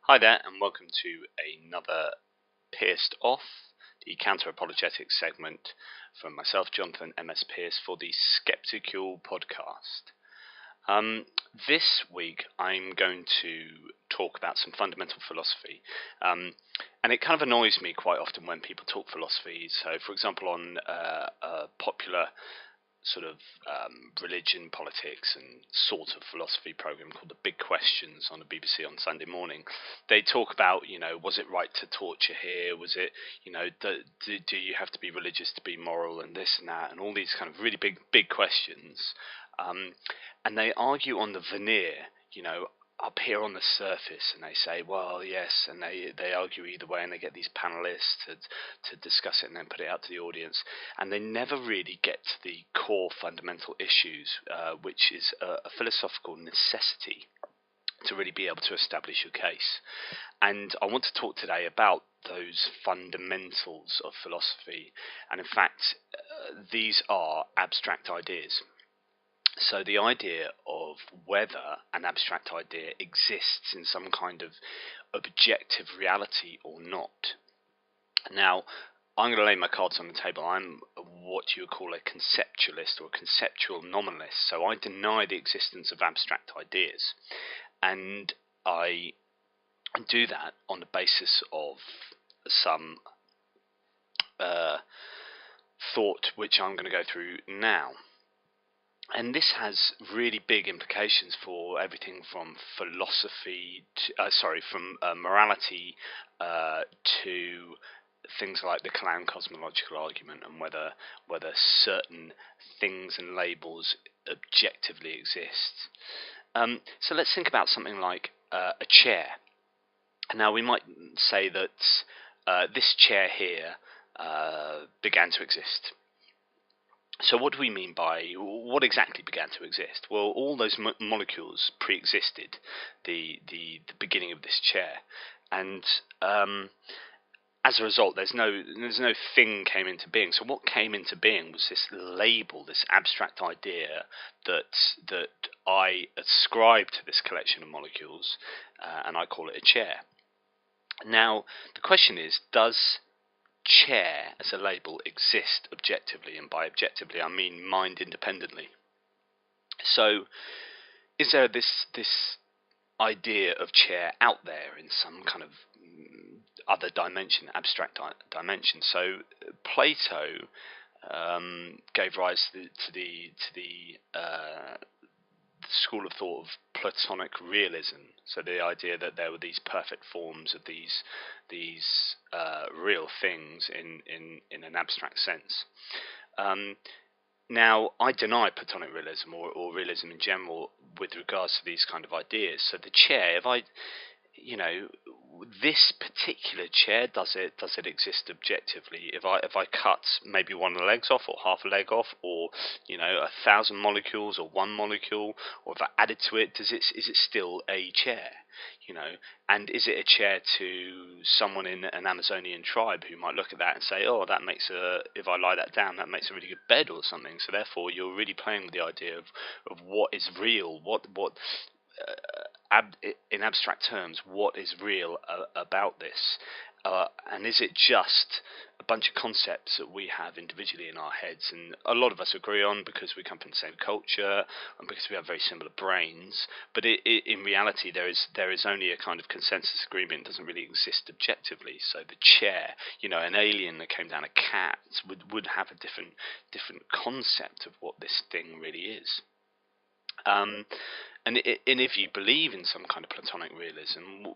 Hi there, and welcome to another Pierced Off, the counter-apologetics segment from myself, Jonathan MS Pierce, for the Skeptical Podcast. This week I'm going to talk about some fundamental philosophy, and it kind of annoys me quite often when people talk philosophy. So, for example, on a popular sort of religion, politics, and sort of philosophy program called The Big Questions on the BBC on Sunday morning. They talk about, was it right to torture here? Was it, do you have to be religious to be moral, and this and that, and all these kind of really big questions. And they argue on the veneer, up here on the surface, and they say, well, yes, and they argue either way, and they get these panelists to discuss it and then put it out to the audience, and they never really get to the core fundamental issues, which is a philosophical necessity to really be able to establish your case. And I want to talk today about those fundamentals of philosophy, and in fact, these are abstract ideas. So the idea of whether an abstract idea exists in some kind of objective reality or not. Now, I'm going to lay my cards on the table. I'm what you would call a conceptualist or a conceptual nominalist. So I deny the existence of abstract ideas. And I do that on the basis of some thought which I'm going to go through now. And this has really big implications for everything from philosophy, from morality to things like the clown cosmological argument, and whether certain things and labels objectively exist. So let's think about something like a chair. Now we might say that this chair here began to exist. So what do we mean by what exactly began to exist? Well, all those molecules pre-existed the beginning of this chair, and as a result, there's no thing came into being. So what came into being was this label, this abstract idea that I ascribe to this collection of molecules, and I call it a chair. Now the question is, does chair as a label exist objectively? And by objectively I mean mind independently. So is there this idea of chair out there in some kind of other dimension, abstract dimension? So Plato gave rise to the school of thought of Platonic realism. So the idea that there were these perfect forms of these real things in an abstract sense. Now, I deny Platonic realism or realism in general with regards to these kind of ideas. So the chair, if I, this particular chair, does it exist objectively? If I cut maybe one of the legs off, or half a leg off, or 1,000 molecules, or one molecule, or if I added to it, is it still a chair? And is it a chair to someone in an Amazonian tribe who might look at that and say, oh, that makes if I lie that down, that makes a really good bed or something. So therefore, you're really playing with the idea of what is real, in abstract terms, what is real about this, and is it just a bunch of concepts that we have individually in our heads, and a lot of us agree on because we come from the same culture and because we have very similar brains, but in reality there is only a kind of consensus agreement. It doesn't really exist objectively. So the chair, an alien that came down a cat would have a different concept of what this thing really is. And if you believe in some kind of Platonic realism,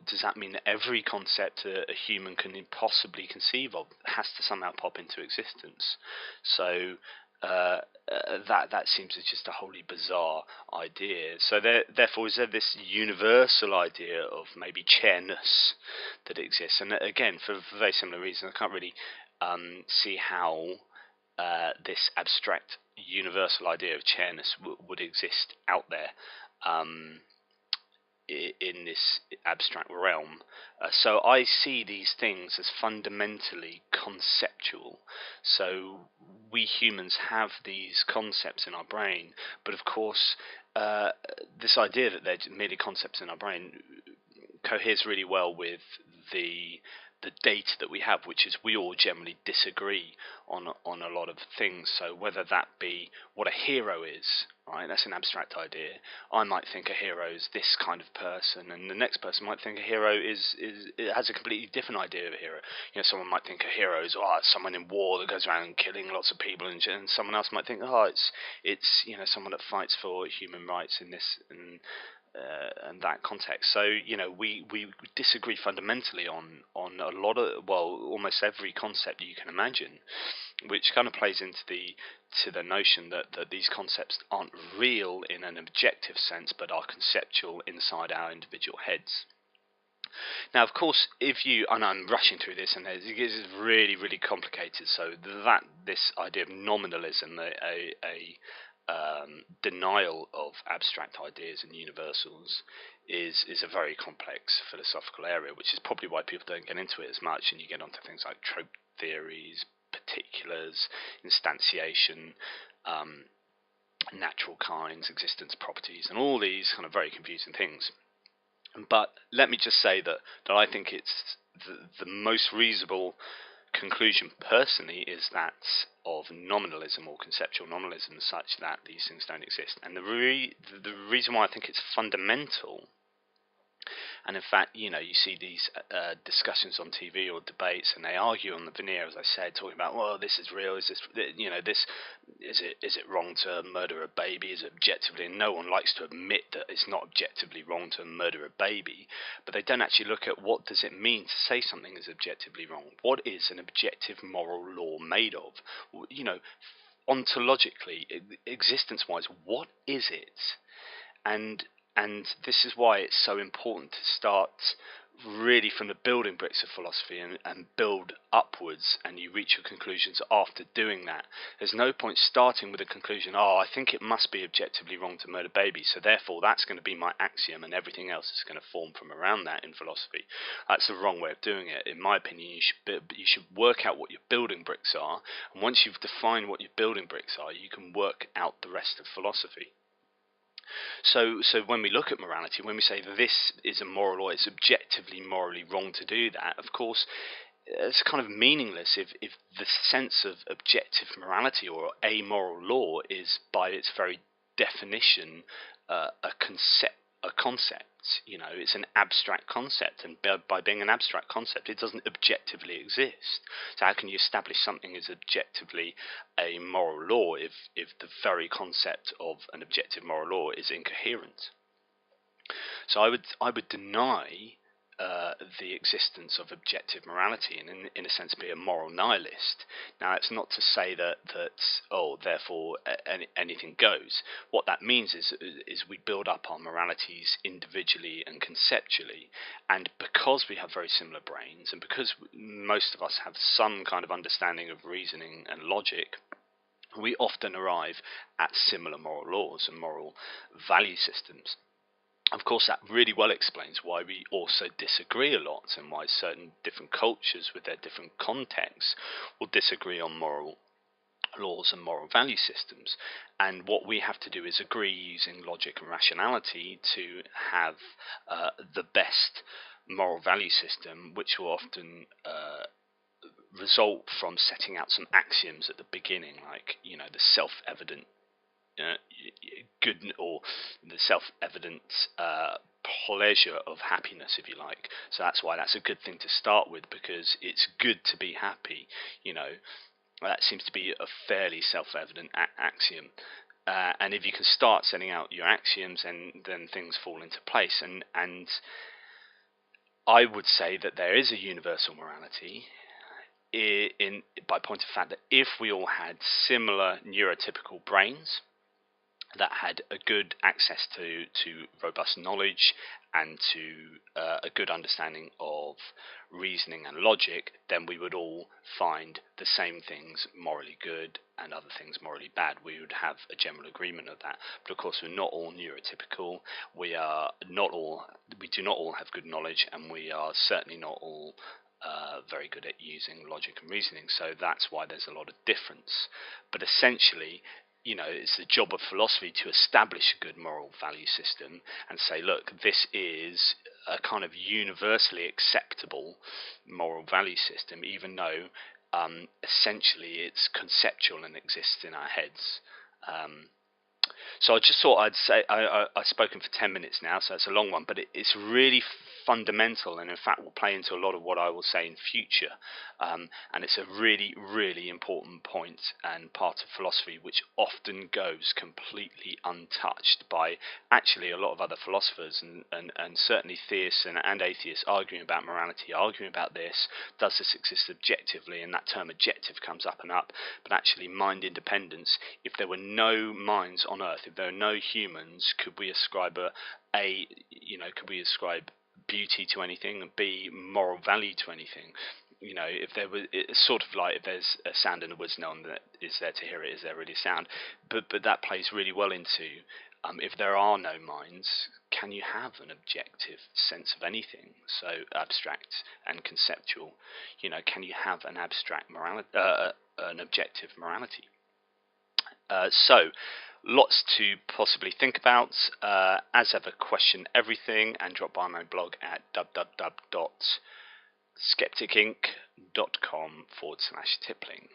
does that mean that every concept a human can possibly conceive of has to somehow pop into existence? So that seems just a wholly bizarre idea. So therefore, is there this universal idea of maybe chairness that exists? And again, for very similar reasons, I can't really see how this abstract universal idea of chairness would exist out there in this abstract realm. So I see these things as fundamentally conceptual. So we humans have these concepts in our brain, but of course this idea that they're merely concepts in our brain coheres really well with the data that we have, which is we all generally disagree on a lot of things. So whether that be what a hero is, right? That's an abstract idea. I might think a hero is this kind of person, and the next person might think a hero is it has a completely different idea of a hero. Someone might think a hero is someone in war that goes around killing lots of people, and someone else might think it's someone that fights for human rights in this and that context. So we disagree fundamentally on a lot of, well, almost every concept you can imagine, which kind of plays into the notion that these concepts aren't real in an objective sense, but are conceptual inside our individual heads. Now, of course, and I'm rushing through this, and it is really, really complicated. So this idea of nominalism, denial of abstract ideas and universals, is a very complex philosophical area, which is probably why people don't get into it as much, and you get onto things like trope theories, particulars, instantiation, natural kinds, existence properties, and all these kind of very confusing things. But let me just say that I think it's the most reasonable conclusion personally is that of nominalism or conceptual nominalism, such that these things don't exist. And the reason why I think it's fundamental, and in fact, you see these discussions on TV or debates, and they argue on the veneer, as I said, talking about, well, this is real, is this, this, is it wrong to murder a baby, is it objectively, and no one likes to admit that it's not objectively wrong to murder a baby, but they don't actually look at what does it mean to say something is objectively wrong. What is an objective moral law made of? Ontologically, existence-wise, what is it? And this is why it's so important to start really from the building bricks of philosophy and build upwards, and you reach your conclusions after doing that. There's no point starting with a conclusion, I think it must be objectively wrong to murder babies, so therefore that's going to be my axiom and everything else is going to form from around that in philosophy. That's the wrong way of doing it. In my opinion, you should work out what your building bricks are, and once you've defined what your building bricks are, you can work out the rest of philosophy. So when we look at morality, when we say that this is a moral law, it's objectively morally wrong to do that, of course, it's kind of meaningless if the sense of objective morality or a moral law is, by its very definition, a concept. It's an abstract concept, and by being an abstract concept, it doesn't objectively exist. So how can you establish something as objectively a moral law if the very concept of an objective moral law is incoherent? So I would deny the existence of objective morality, and in a sense be a moral nihilist. Now, it's not to say that therefore anything goes. What that means is we build up our moralities individually and conceptually, and because we have very similar brains, and because most of us have some kind of understanding of reasoning and logic, we often arrive at similar moral laws and moral value systems. Of course, that really well explains why we also disagree a lot, and why certain different cultures with their different contexts will disagree on moral laws and moral value systems. And what we have to do is agree using logic and rationality to have the best moral value system, which will often result from setting out some axioms at the beginning, like the self-evident good, or the self-evident pleasure of happiness, if you like. So that's why that's a good thing to start with, because it's good to be happy. That seems to be a fairly self-evident axiom. And if you can start setting out your axioms, then things fall into place. And I would say that there is a universal morality by point of fact that if we all had similar neurotypical brains that had a good access to robust knowledge and to a good understanding of reasoning and logic, then we would all find the same things morally good and other things morally bad. We would have a general agreement of that. But of course, we're not all neurotypical. We do not all have good knowledge, and we are certainly not all very good at using logic and reasoning. So that's why there's a lot of difference. But essentially, it's the job of philosophy to establish a good moral value system and say, look, this is a kind of universally acceptable moral value system, even though essentially it's conceptual and exists in our heads. So I just thought I'd say, I've spoken for 10 minutes now, so it's a long one, but it's really fundamental, and in fact will play into a lot of what I will say in future. And it's a really, really important point and part of philosophy which often goes completely untouched by actually a lot of other philosophers, and certainly theists and atheists arguing about morality, arguing about this, does this exist objectively, and that term objective comes up and up. But actually mind independence, if there were no minds on Earth, if there are no humans, could we ascribe could we ascribe beauty to anything, and B, moral value to anything? If there was, it's sort of like if there's a sound in the woods, no one that is there to hear it. Is there really a sound? But that plays really well into if there are no minds, can you have an objective sense of anything? So abstract and conceptual. Can you have an abstract morality, an objective morality? So lots to possibly think about. As ever, question everything and drop by my blog at www.skepticinc.com/tippling.